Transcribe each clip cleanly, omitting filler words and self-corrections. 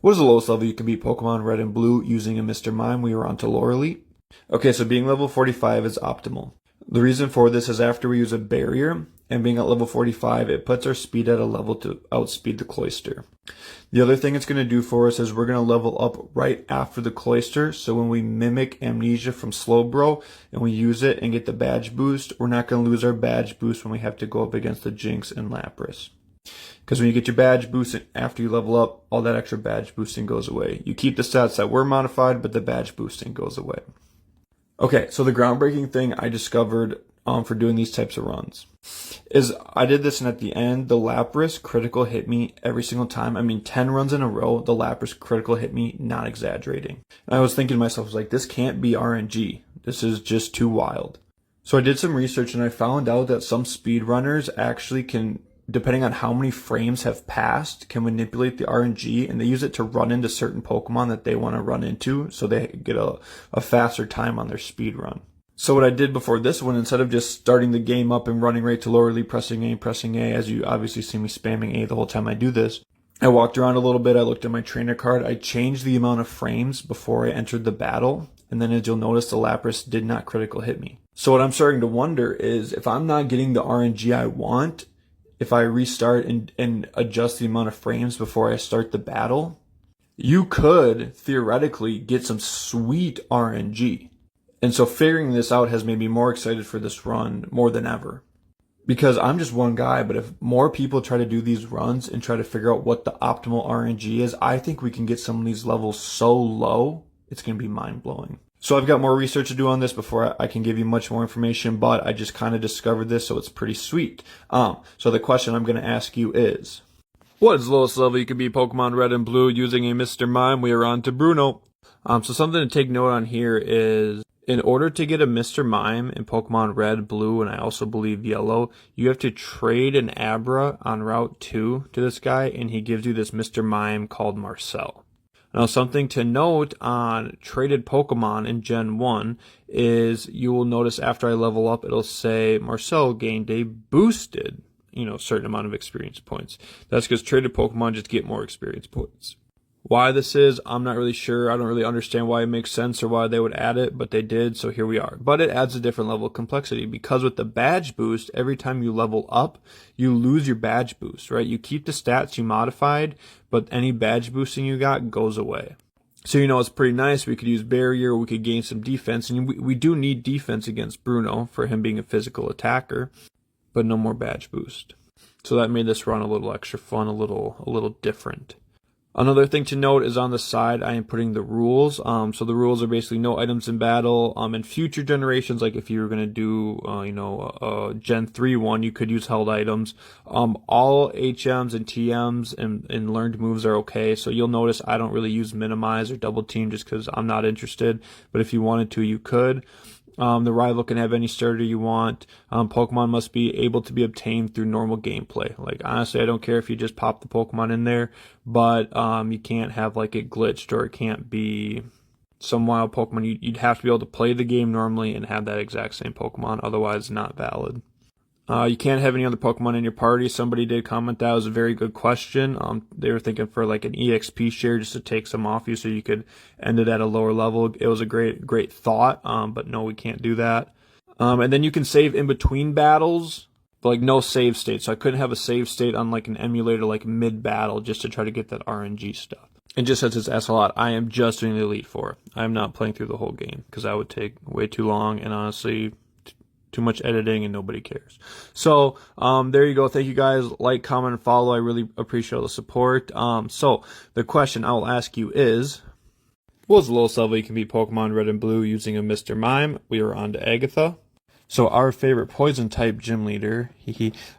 What is the lowest level you can beat Pokemon Red and Blue using a Mr. Mime? We were on to Lower Elite. Okay, so being level 45 is optimal. The reason for this is after we use a barrier and being at level 45, it puts our speed at a level to outspeed the Cloyster. The other thing it's going to do for us is we're going to level up right after the Cloyster. So when we mimic Amnesia from Slowbro and we use it and get the badge boost, we're not going to lose our badge boost when we have to go up against the Jinx and Lapras. Because when you get your badge boost after you level up, all that extra badge boosting goes away. You keep the stats that were modified, but the badge boosting goes away. Okay, so the groundbreaking thing I discovered for doing these types of runs is I did this, and at the end, the Lapras critical hit me every single time. I mean, 10 runs in a row, the Lapras critical hit me, not exaggerating. And I was thinking to myself, I was like, this can't be RNG. This is just too wild. So I did some research, and I found out that some speedrunners actually can, depending on how many frames have passed, can manipulate the RNG, and they use it to run into certain Pokemon that they want to run into, so they get a faster time on their speed run. So what I did before this one, instead of just starting the game up and running right to lower elite, pressing A, as you obviously see me spamming A the whole time I do this, I walked around a little bit, I looked at my trainer card, I changed the amount of frames before I entered the battle, and then as you'll notice, the Lapras did not critical hit me. So what I'm starting to wonder is, if I'm not getting the RNG I want, if I restart and adjust the amount of frames before I start the battle, you could theoretically get some sweet RNG. And so figuring this out has made me more excited for this run more than ever. Because I'm just one guy, but if more people try to do these runs and try to figure out what the optimal RNG is, I think we can get some of these levels so low, it's going to be mind-blowing. So I've got more research to do on this before I can give you much more information, but I just kind of discovered this, so it's pretty sweet. So the question I'm going to ask you is, what is the lowest level you can beat Pokemon Red and Blue using a Mr. Mime? We are on to Bruno. So something to take note on here is, in order to get a Mr. Mime in Pokemon Red, Blue, and I also believe Yellow, you have to trade an Abra on Route 2 to this guy, and he gives you this Mr. Mime called Marcel. Now, something to note on traded Pokemon in Gen 1 is you will notice after I level up, it'll say Marcel gained a boosted, certain amount of experience points. That's because traded Pokemon just get more experience points. Why this is, I'm not really sure. I don't really understand why it makes sense or why they would add it, but they did, so here we are. But it adds a different level of complexity, because with the badge boost, every time you level up, you lose your badge boost, right? You keep the stats you modified, but any badge boosting you got goes away. So, it's pretty nice. We could use barrier, we could gain some defense, and we do need defense against Bruno for him being a physical attacker, but no more badge boost. So that made this run a little extra fun, a little different. Another thing to note is on the side, I am putting the rules. So the rules are basically no items in battle. In future generations, like if you were going to do, a Gen 3 one, you could use held items. All HMs and TMs and learned moves are okay. So you'll notice I don't really use minimize or double team just because I'm not interested. But if you wanted to, you could. The rival can have any starter you want. Pokemon must be able to be obtained through normal gameplay. Like, honestly, I don't care if you just pop the Pokemon in there, but you can't have like it glitched, or it can't be some wild Pokemon. You'd have to be able to play the game normally and have that exact same Pokemon, otherwise not valid. You can't have any other Pokemon in your party. Somebody did comment that was a very good question. They were thinking for like an EXP share just to take some off you so you could end it at a lower level. It was a great thought, but no, we can't do that. And then you can save in between battles, but like no save state. So I couldn't have a save state on like an emulator like mid-battle just to try to get that RNG stuff. And just since it's SLOT, I am just doing the Elite Four. I'm not playing through the whole game because that would take way too long, and honestly, too much editing and nobody cares. So there you go. Thank you guys. Like, comment, and follow. I really appreciate all the support. So the question I will ask you is, what was the lowest level you can beat Pokemon Red and Blue using a Mr. Mime? We are on to Agatha. So our favorite poison type gym leader,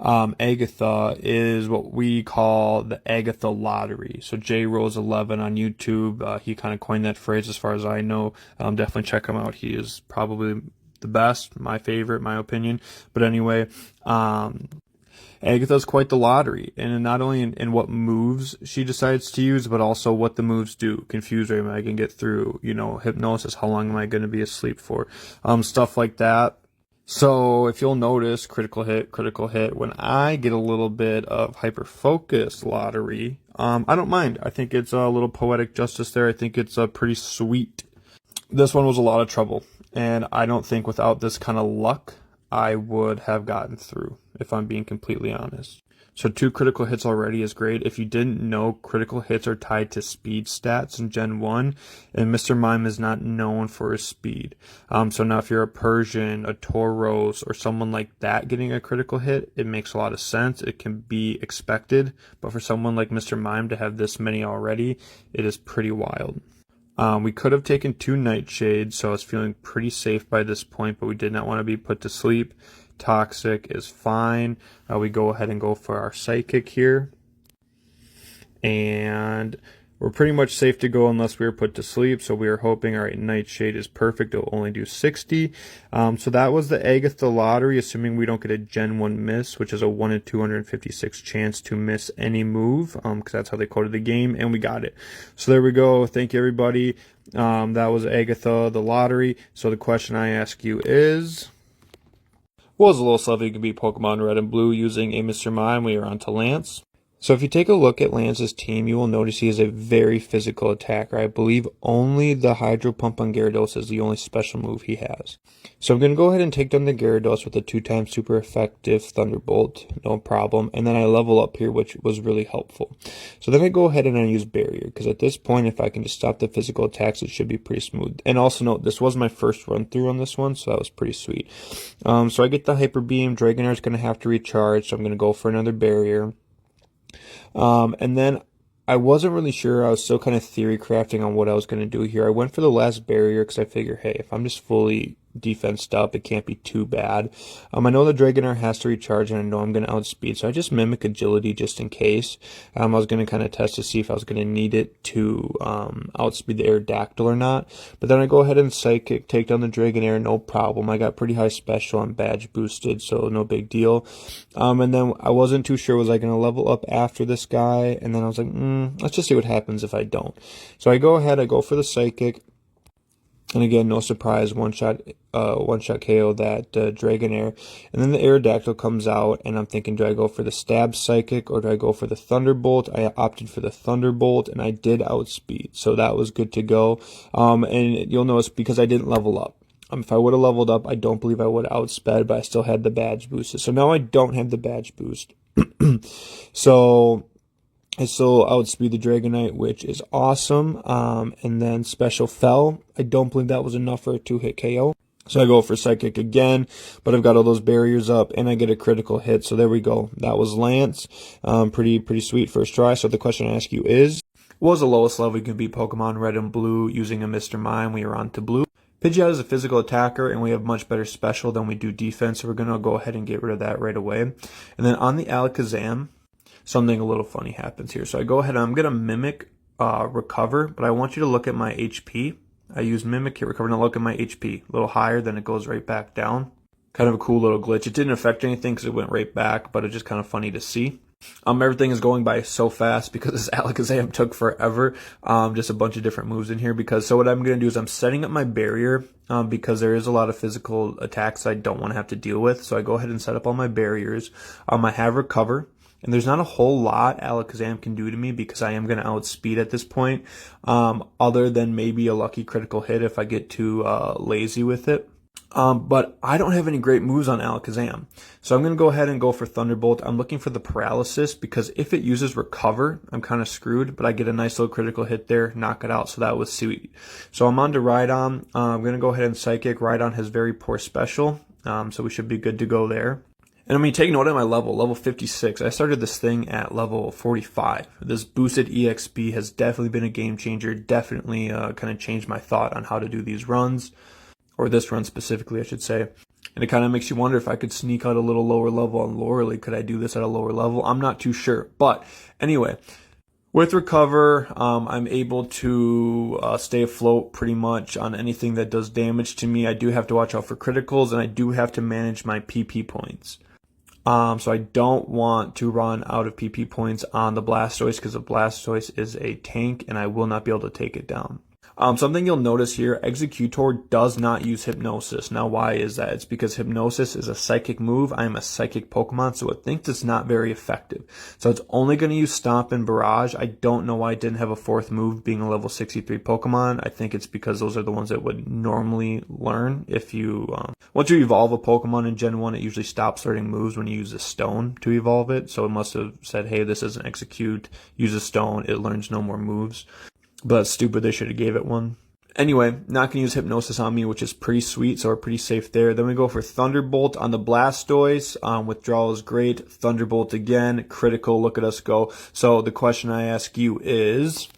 Agatha, is what we call the Agatha lottery. So J Rose 11 on YouTube, he kind of coined that phrase as far as I know. Definitely check him out. He is probably the best, my favorite, my opinion. But anyway, Agatha's quite the lottery, and not only in what moves she decides to use, but also what the moves do. Confuse rate, am I going to get through? Hypnosis, how long am I going to be asleep for? Stuff like that. So if you'll notice, critical hit, when I get a little bit of hyper focus lottery, I don't mind. I think it's a little poetic justice there. I think it's pretty sweet. This one was a lot of trouble, and I don't think without this kind of luck, I would have gotten through, if I'm being completely honest. So 2 critical hits already is great. If you didn't know, critical hits are tied to speed stats in Gen 1, and Mr. Mime is not known for his speed. So now if you're a Persian, a Tauros, or someone like that getting a critical hit, it makes a lot of sense. It can be expected, but for someone like Mr. Mime to have this many already, it is pretty wild. We could have taken 2 nightshades, so I was feeling pretty safe by this point, but we did not want to be put to sleep. Toxic is fine. We go ahead and go for our psychic here. And we're pretty much safe to go unless we were put to sleep. So we are hoping, all right, Nightshade is perfect. It'll only do 60. So that was the Agatha lottery, assuming we don't get a Gen 1 miss, which is a 1 in 256 chance to miss any move, because that's how they coded the game, and we got it. So there we go. Thank you, everybody. That was Agatha, the lottery. So the question I ask you is, what was the lowest level you can beat Pokemon Red and Blue using a Mr. Mime? We are on to Lance. So if you take a look at Lance's team, you will notice he is a very physical attacker. I believe only the Hydro Pump on Gyarados is the only special move he has. So I'm going to go ahead and take down the Gyarados with a 2-time super effective Thunderbolt, no problem. And then I level up here, which was really helpful. So then I go ahead and I use Barrier, because at this point, if I can just stop the physical attacks, it should be pretty smooth. And also note, this was my first run through on this one, so that was pretty sweet. So I get the Hyper Beam. Dragonair is going to have to recharge, so I'm going to go for another Barrier. And then I wasn't really sure. I was still kind of theory crafting on what I was going to do here. I went for the last Barrier because I figure, hey, if I'm just fully defensed up, it can't be too bad. I know the Dragonair has to recharge, and I know I'm going to outspeed, so I just mimic agility just in case. I was going to kind of test to see if I was going to need it to outspeed the Aerodactyl or not. But then I go ahead and Psychic, take down the Dragonair, no problem. I got pretty high special and badge boosted, so no big deal. And then I wasn't too sure, was I going to level up after this guy? And then I was like, let's just see what happens if I don't. So I go ahead, I go for the Psychic. And again, no surprise, one-shot KO that Dragonair. And then the Aerodactyl comes out, and I'm thinking, do I go for the Stab Psychic or do I go for the Thunderbolt? I opted for the Thunderbolt, and I did outspeed, so that was good to go. And you'll notice, because I didn't level up. If I would have leveled up, I don't believe I would have outsped, but I still had the badge boost. So now I don't have the badge boost. So I still outspeed the Dragonite, which is awesome. And then Special fell. I don't believe that was enough for a 2-hit KO. So I go for Psychic again, but I've got all those barriers up, and I get a critical hit. So there we go. That was Lance. Pretty sweet first try. So the question I ask you is, what was the lowest level you can beat Pokemon Red and Blue using a Mr. Mime? We are on to Blue. Pidgeot is a physical attacker, and we have much better special than we do defense, so we're going to go ahead and get rid of that right away. And then on the Alakazam, something a little funny happens here. So I go ahead and I'm going to mimic recover, but I want you to look at my HP. I use mimic, hit recover, and look at my HP. A little higher, then it goes right back down. Kind of a cool little glitch. It didn't affect anything because it went right back, but it's just kind of funny to see. Everything is going by so fast because this Alakazam took forever. Just a bunch of different moves in here so what I'm going to do is I'm setting up my barrier because there is a lot of physical attacks I don't want to have to deal with. So I go ahead and set up all my barriers. I have recover. And there's not a whole lot Alakazam can do to me because I am going to outspeed at this point, other than maybe a lucky critical hit if I get too lazy with it. But I don't have any great moves on Alakazam. So I'm going to go ahead and go for Thunderbolt. I'm looking for the paralysis because if it uses recover, I'm kind of screwed, but I get a nice little critical hit there, knock it out, so that was sweet. So I'm on to Rhydon. I'm going to go ahead and Psychic. Rhydon has very poor special, so we should be good to go there. And I mean, take note of my level 56. I started this thing at level 45. This boosted EXP has definitely been a game changer, definitely kind of changed my thought on how to do these runs. Or this run specifically, I should say. And it kind of makes you wonder if I could sneak out a little lower level on Lorelei. Could I do this at a lower level? I'm not too sure. But anyway, with Recover, I'm able to stay afloat pretty much on anything that does damage to me. I do have to watch out for criticals, and I do have to manage my PP points. So I don't want to run out of PP points on the Blastoise because the Blastoise is a tank, and I will not be able to take it down. Something you'll notice here, Executor does not use Hypnosis. Now, why is that? It's because Hypnosis is a psychic move. I am a psychic Pokemon, so it thinks it's not very effective. So it's only going to use Stomp and Barrage. I don't know why it didn't have a fourth move being a level 63 Pokemon. I think it's because those are the ones that would normally learn. If you, once you evolve a Pokemon in Gen 1, it usually stops learning moves when you use a stone to evolve it. So it must have said, hey, this is an Execute, use a stone, it learns no more moves. But stupid, they should have gave it one. Anyway, not going to use Hypnosis on me, which is pretty sweet, so we're pretty safe there. Then we go for Thunderbolt on the Blastoise. Withdrawal is great. Thunderbolt again, critical, look at us go. So the question I ask you is,